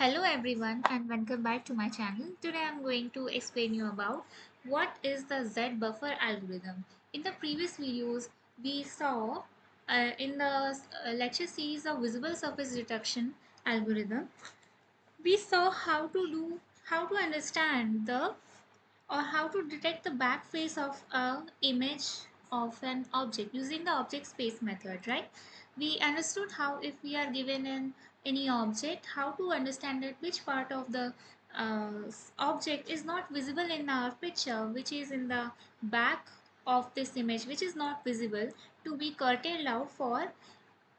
Hello everyone and welcome back to my channel. Today I'm going to explain you about what is the Z buffer algorithm. In the previous videos we saw in the lecture series of visible surface detection algorithm, we saw how to understand the or how to detect the back face of a image of an object using the object space method, right? We understood how, if we are given in any object, how to understand that which part of the object is not visible in our picture, which is in the back of this image, which is not visible, to be curtailed out for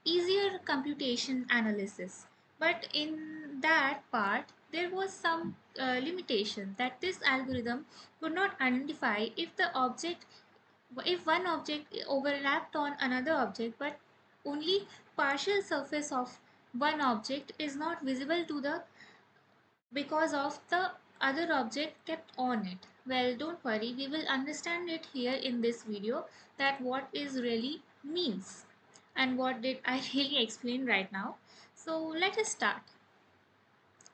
easier computation analysis. But in that part there was some limitation that this algorithm could not identify if one object overlapped on another object, but only partial surface of one object is not visible to the because of the other object kept on it. Well, don't worry, we will understand it here in this video, that what is really means and what did I really explain right now. So let us start.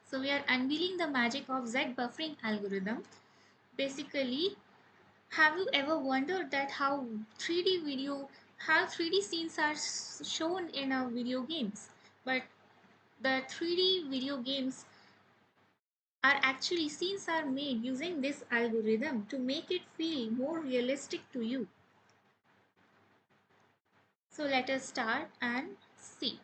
So we are unveiling the magic of Z buffering algorithm. Basically, have you ever wondered that how 3D scenes are shown in our video games, but the 3D video games are actually scenes are made using this algorithm to make it feel more realistic to you. So let us start and see.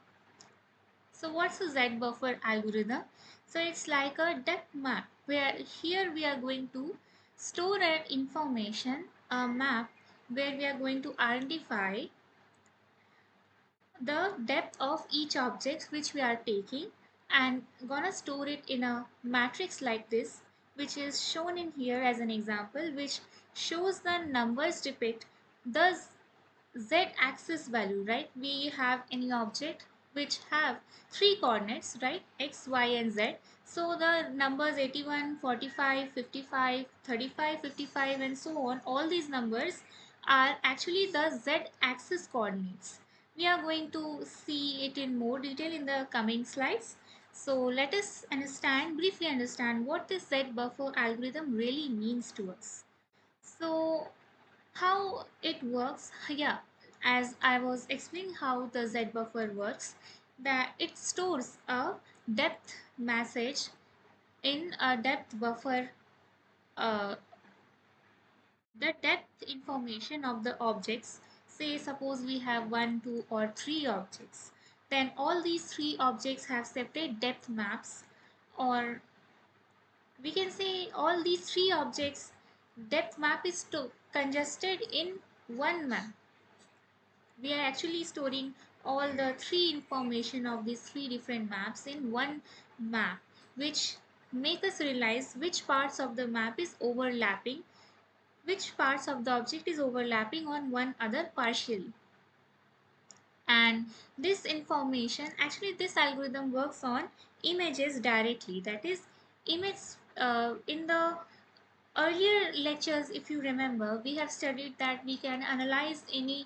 So what's a Z buffer algorithm? So it's like a depth map where here we are going to store an information, a map where we are going to identify the depth of each object which we are taking, and gonna store it in a matrix like this, which is shown in here as an example, which shows the numbers depict the z-axis value, right? We have any object which have three coordinates, right? X, y and z. So the numbers 81, 45, 55, 35, 55 and so on, all these numbers are actually the z-axis coordinates. We are going to see it in more detail in the coming slides. So let us briefly understand what this Z buffer algorithm really means to us. So how it works, yeah, as I was explaining how the Z buffer works, that it stores a depth message in a depth buffer, uh, the depth information of the objects. Say suppose we have 1, 2 or 3 objects, then all these 3 objects have separate depth maps, or we can say all these 3 objects depth map is congested in one map. We are actually storing all the 3 information of these 3 different maps in one map, which make us realize which parts of the map is overlapping, which parts of the object is overlapping on one other partially. And this information, actually this algorithm works on images directly, that is image, in the earlier lectures, if you remember, we have studied that we can analyze any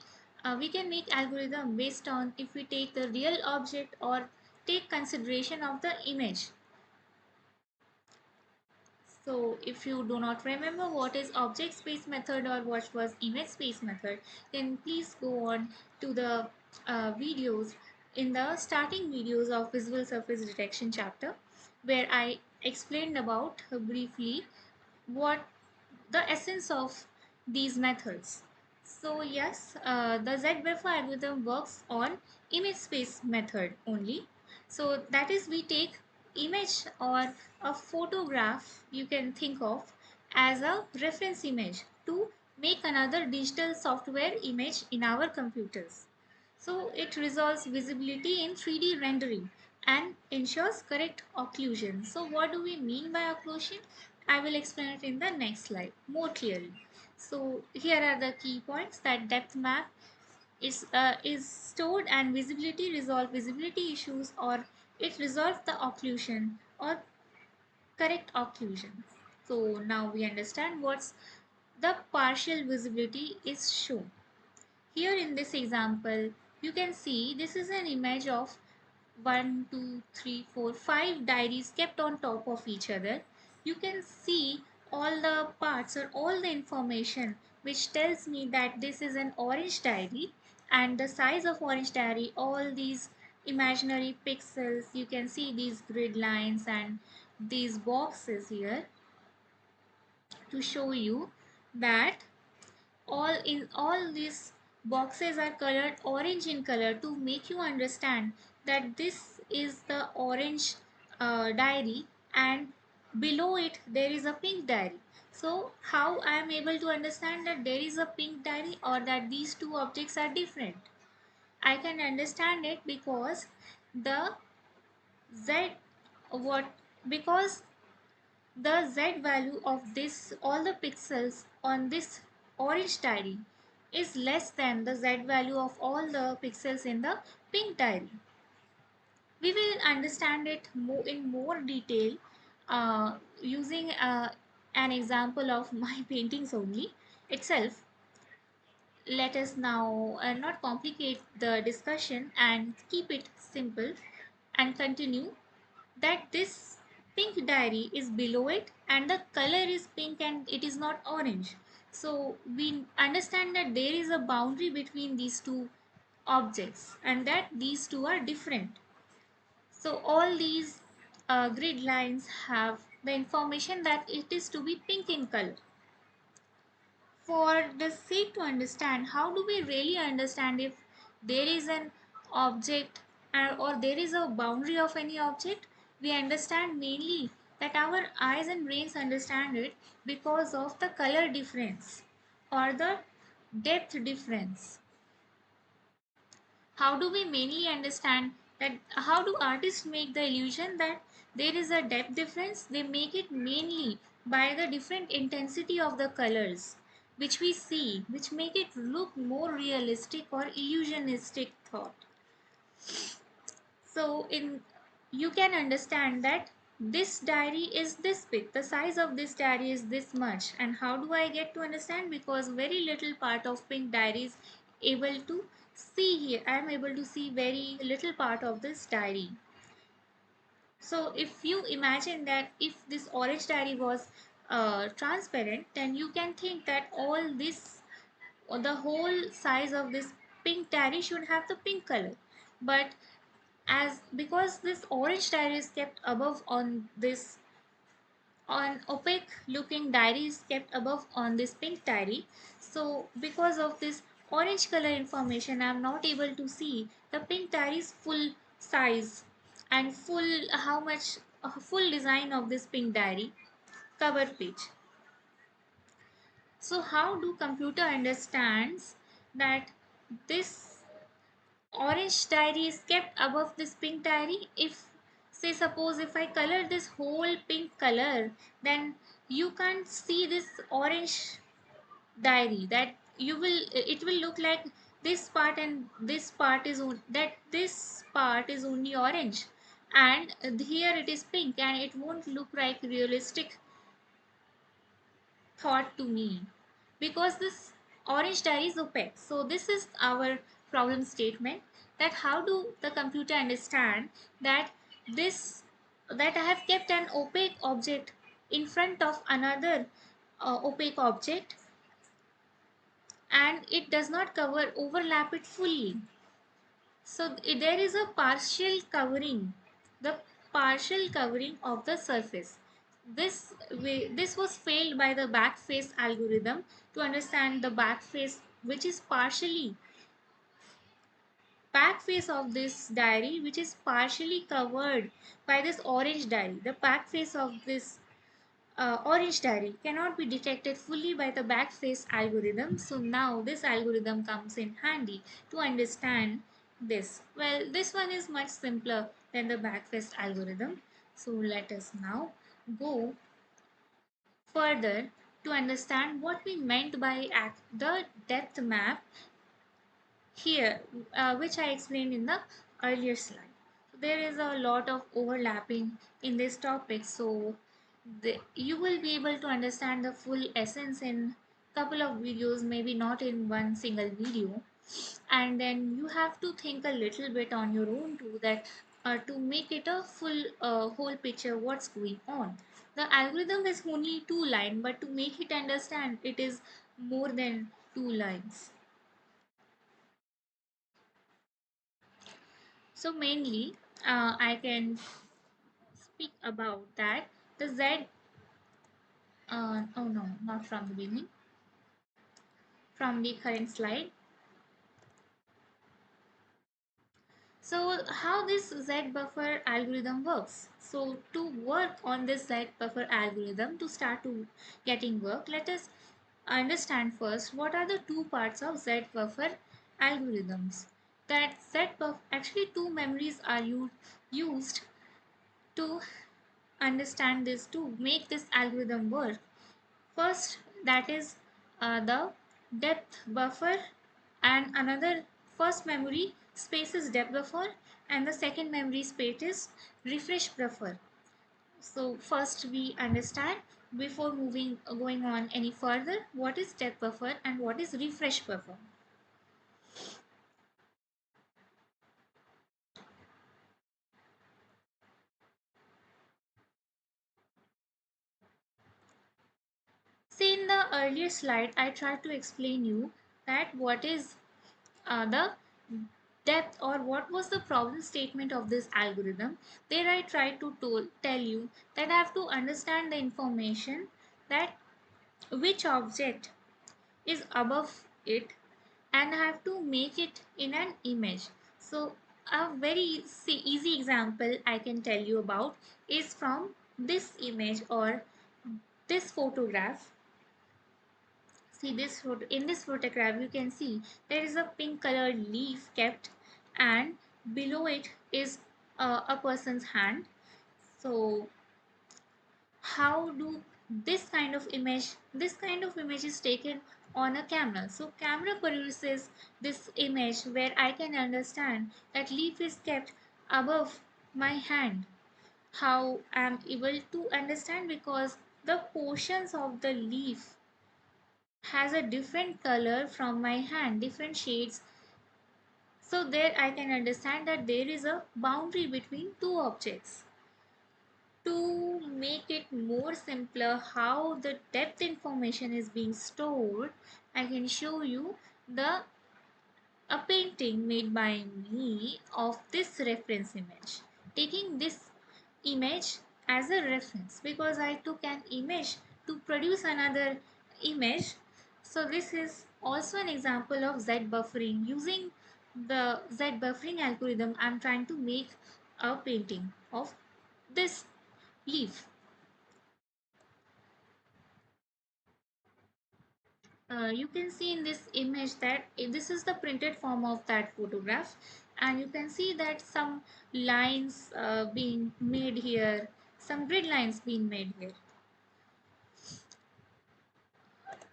we can make algorithm based on if we take the real object or take consideration of the image. So if you do not remember what is object space method or what was image space method, then please go on to the videos in the starting videos of visible surface detection chapter, where I explained about briefly what the essence of these methods. So yes, the Z-buffer algorithm works on image space method only. So that is, we take image or a photograph, you can think of as a reference image to make another digital software image in our computers. So it resolves visibility in 3D rendering and ensures correct occlusion. So what do we mean by occlusion? I will explain it in the next slide more clearly. So here are the key points: that depth map is stored and visibility resolve visibility issues, or it resolves the occlusion or correct occlusion. So now we understand what's the partial visibility is shown. Here in this example, you can see this is an image of one, two, three, four, five diaries kept on top of each other, you can see all the parts or all the information which tells me that this is an orange diary, and the size of orange diary, all these imaginary pixels, you can see these grid lines and these boxes here to show you that all these boxes are colored orange in color to make you understand that this is the orange diary, and below it there is a pink diary. So how I am able to understand that there is a pink diary or that these two objects are different? I can understand it because the z what because the Z value of this all the pixels on this orange diary is less than the Z value of all the pixels in the pink diary. We will understand it more in more detail using an example of my paintings only itself. Let us now not complicate the discussion and keep it simple and continue that this pink diary is below it and the color is pink and it is not orange. So we understand that there is a boundary between these two objects and that these two are different. So all these grid lines have the information that it is to be pink in color. For the sake to understand, how do we really understand if there is an object or there is a boundary of any object? We understand mainly that our eyes and brains understand it because of the color difference or the depth difference. How do we mainly understand that? How do artists make the illusion that there is a depth difference? They make it mainly by the different intensity of the colors which we see, which make it look more realistic or illusionistic thought. So in you can understand that this diary is this big, the size of this diary is this much. And how do I get to understand? Because very little part of pink diary is able to see here. I am able to see very little part of this diary. So if you imagine that if this orange diary was transparent, then you can think that all this or the whole size of this pink diary should have the pink color. But as because this orange diary is kept above on this on opaque looking diary is kept above on this pink diary, so because of this orange color information I am not able to see the pink diary's full size and full how much full design of this pink diary cover page. So how do computer understands that this orange diary is kept above this pink diary? If say suppose if I color this whole pink color, then you can't see this orange diary, that you will it will look like this part and this part is that this part is only orange and here it is pink, and it won't look like realistic thought to me because this orange diary is opaque. So this is our problem statement, that how do the computer understand that this that I have kept an opaque object in front of another opaque object and it does not cover overlap it fully. So there is a partial covering, the partial covering of the surface. This was failed by the backface algorithm to understand the backface, which is partially backface of this diary, which is partially covered by this orange diary. The backface of this orange diary cannot be detected fully by the backface algorithm. So now this algorithm comes in handy to understand this. Well, this one is much simpler than the backface algorithm. So let us now go further to understand what we meant by the depth map here, which I explained in the earlier slide. There is a lot of overlapping in this topic, so you will be able to understand the full essence in couple of videos, maybe not in one single video. And then you have to think a little bit on your own too, that to make it a full whole picture what's going on. The algorithm is only 2 lines, but to make it understand it is more than 2 lines. So mainly I can speak about that the Z oh no, not from the beginning, from the current slide. So how this Z buffer algorithm works. So to work on this Z buffer algorithm, to start to getting work, let us understand first what are the two parts of Z buffer algorithms. That Z buffer, actually two memories are used to understand this, to make this algorithm work. First, that is the depth buffer, and another first memory space is depth buffer, and the second memory space is refresh buffer. So first we understand, before moving going on any further, what is depth buffer and what is refresh buffer. See, in the earlier slide I tried to explain you that what is the depth, or what was the problem statement of this algorithm. There I tried to tell you that I have to understand the information, that which object is above it, and I have to make it in an image. So a very easy example I can tell you about is from this image or this photograph. See this photo, in this photograph you can see there is a pink colored leaf kept, and below it is a person's hand. So how do this kind of image is taken on a camera. So camera produces this image where I can understand that leaf is kept above my hand. How I'm able to understand, because the portions of the leaf has a different color from my hand, different shades. So there I can understand that there is a boundary between two objects. To make it more simpler how the depth information is being stored, I can show you the a painting made by me of this reference image. Taking this image as a reference, because I took an image to produce another image. So this is also an example of Z buffering. Using the Z buffering algorithm, I'm trying to make a painting of this leaf. You can see in this image that this is the printed form of that photograph, and you can see that some lines being made here, some grid lines being made here.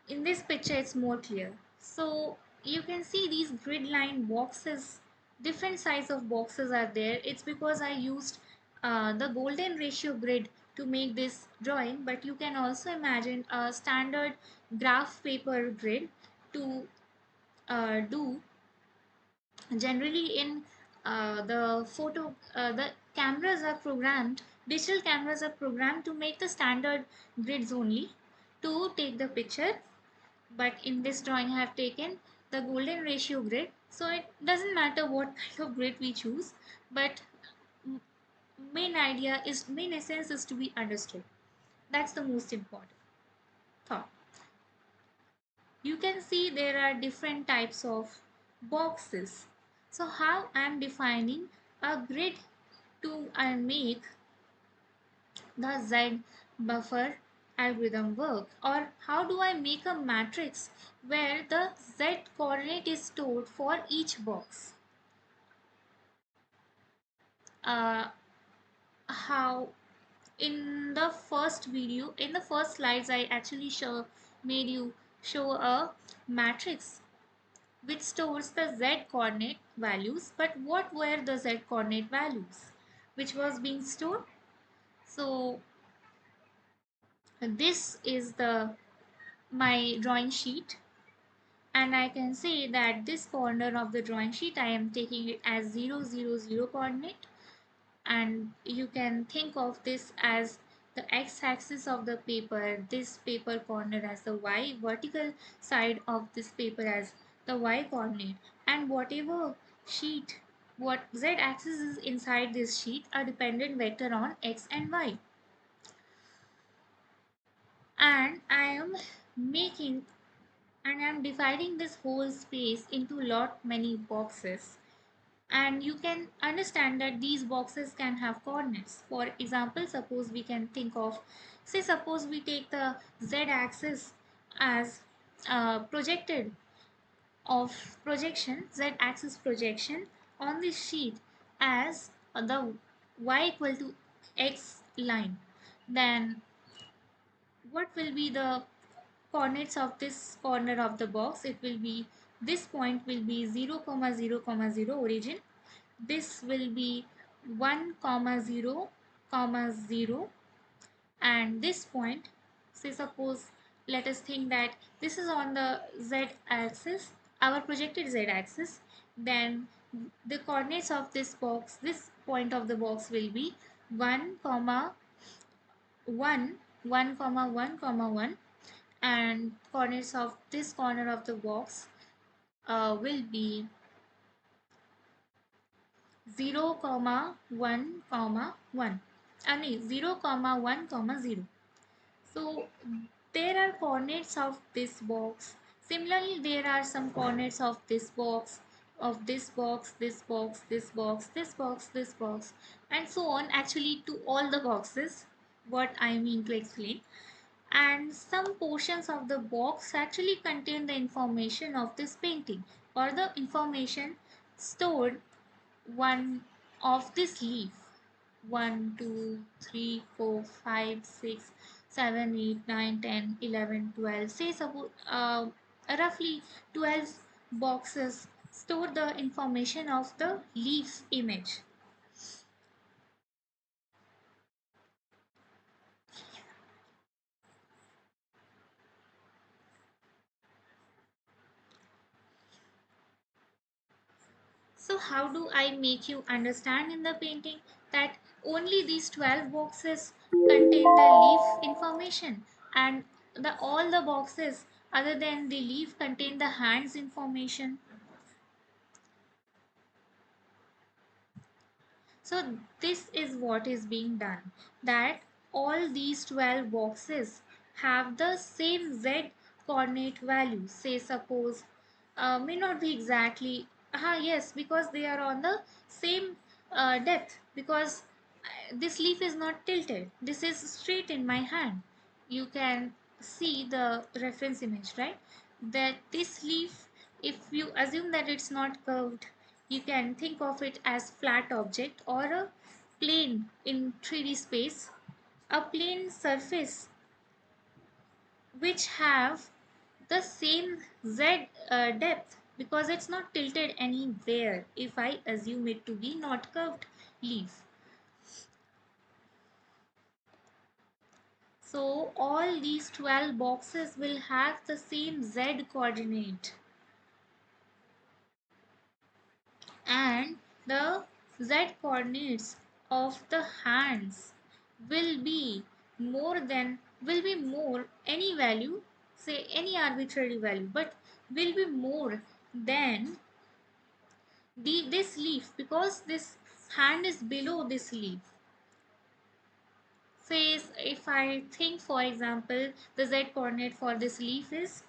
In this picture it's more clear. So you can see these grid line boxes, different size of boxes are there. It's because I used the golden ratio grid to make this drawing, but you can also imagine a standard graph paper grid to do. Generally in the cameras are programmed, digital cameras are programmed to make the standard grids only to take the picture. But in this drawing I have taken the golden ratio grid, so it doesn't matter what kind of grid we choose, but main essence is to be understood. That's the most important thought. You can see there are different types of boxes. So how I'm defining a grid to make the Z buffer algorithm work, or how do I make a matrix where the Z coordinate is stored for each box. Uh, how in the first video, in the first slides, I actually made you show a matrix which stores the Z coordinate values. But what were the Z coordinate values which was being stored? So this is the my drawing sheet, and I can say that this corner of the drawing sheet I am taking it as 0 0 0 coordinate, and you can think of this as the x-axis of the paper, this paper corner as the y, vertical side of this paper as the y coordinate, and whatever sheet, what z-axis is inside this sheet, a dependent vector on x and y. And I am making and I am dividing this whole space into lot many boxes, and you can understand that these boxes can have coordinates. For example, suppose we can think of, say suppose we take the z-axis as projected of projection, z-axis projection on this sheet as the y equal to x line, then what will be the coordinates of this corner of the box? It will be, this point will be 0 comma 0 comma 0 origin, this will be 1 comma 0 comma 0, and this point, say suppose, let us think that this is on the z axis, our projected z axis, then the coordinates of this box, this point of the box will be 1 comma 1, 1 comma 1 comma 1, and coordinates of this corner of the box will be 0 comma 1 comma 1, I mean 0 comma 1 comma 0. So there are coordinates of this box. Similarly, there are some coordinates of this box, of this box, this box, this box, this box, this box, and so on, actually to all the boxes, what I mean to explain. And some portions of the box actually contain the information of this painting, or the information stored one of this leaf. 1 2 3 4 5 6 7 8 9 10 11 12, say suppose roughly 12 boxes store the information of the leaf image. So how do I make you understand in the painting that only these 12 boxes contain the leaf information, and the all the boxes other than the leaf contain the hands information? So this is what is being done, that all these 12 boxes have the same z coordinate value. Say suppose may not be exactly, yes, because they are on the same depth, because this leaf is not tilted, this is straight in my hand. You can see the reference image, right? That this leaf, if you assume that it's not curved, you can think of it as flat object or a plane in 3D space, a plane surface which have the same z depth, because it's not tilted anywhere if I assume it to be not curved leaf. So all these 12 boxes will have the same z coordinate, and the z coordinates of the hands will be more any value, say any arbitrary value, but will be more than this leaf, because this hand is below this leaf. Says if I think, for example, the z coordinate for this leaf is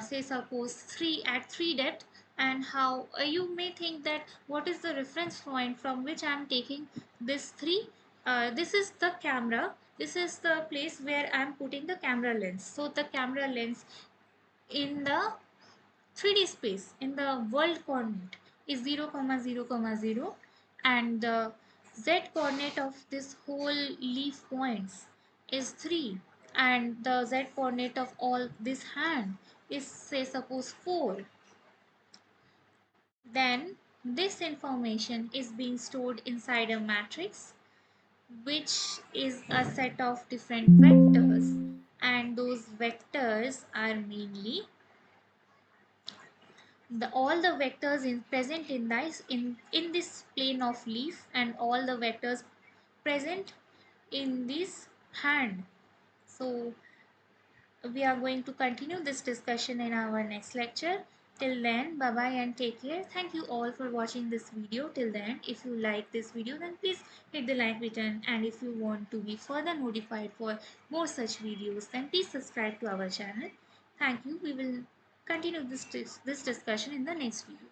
say suppose 3 at 3 depth, and how you may think that what is the reference point from which I am taking this 3. This is the camera, this is the place where I am putting the camera lens. So the camera lens in the 3D space in the world coordinate is 0 comma 0 comma 0, and the z coordinate of this whole leaf points is 3, and the z coordinate of all this hand is, say suppose 4. Then this information is being stored inside a matrix, which is a set of different vectors, and those vectors are mainly all the vectors present in this plane of leaf, and all the vectors present in this hand. So we are going to continue this discussion in our next lecture. Till then, bye bye and take care. Thank you all for watching this video till then. If you like this video, then please hit the like button, and if you want to be further notified for more such videos, then please subscribe to our channel. Thank you. We will continue this discussion in the next video.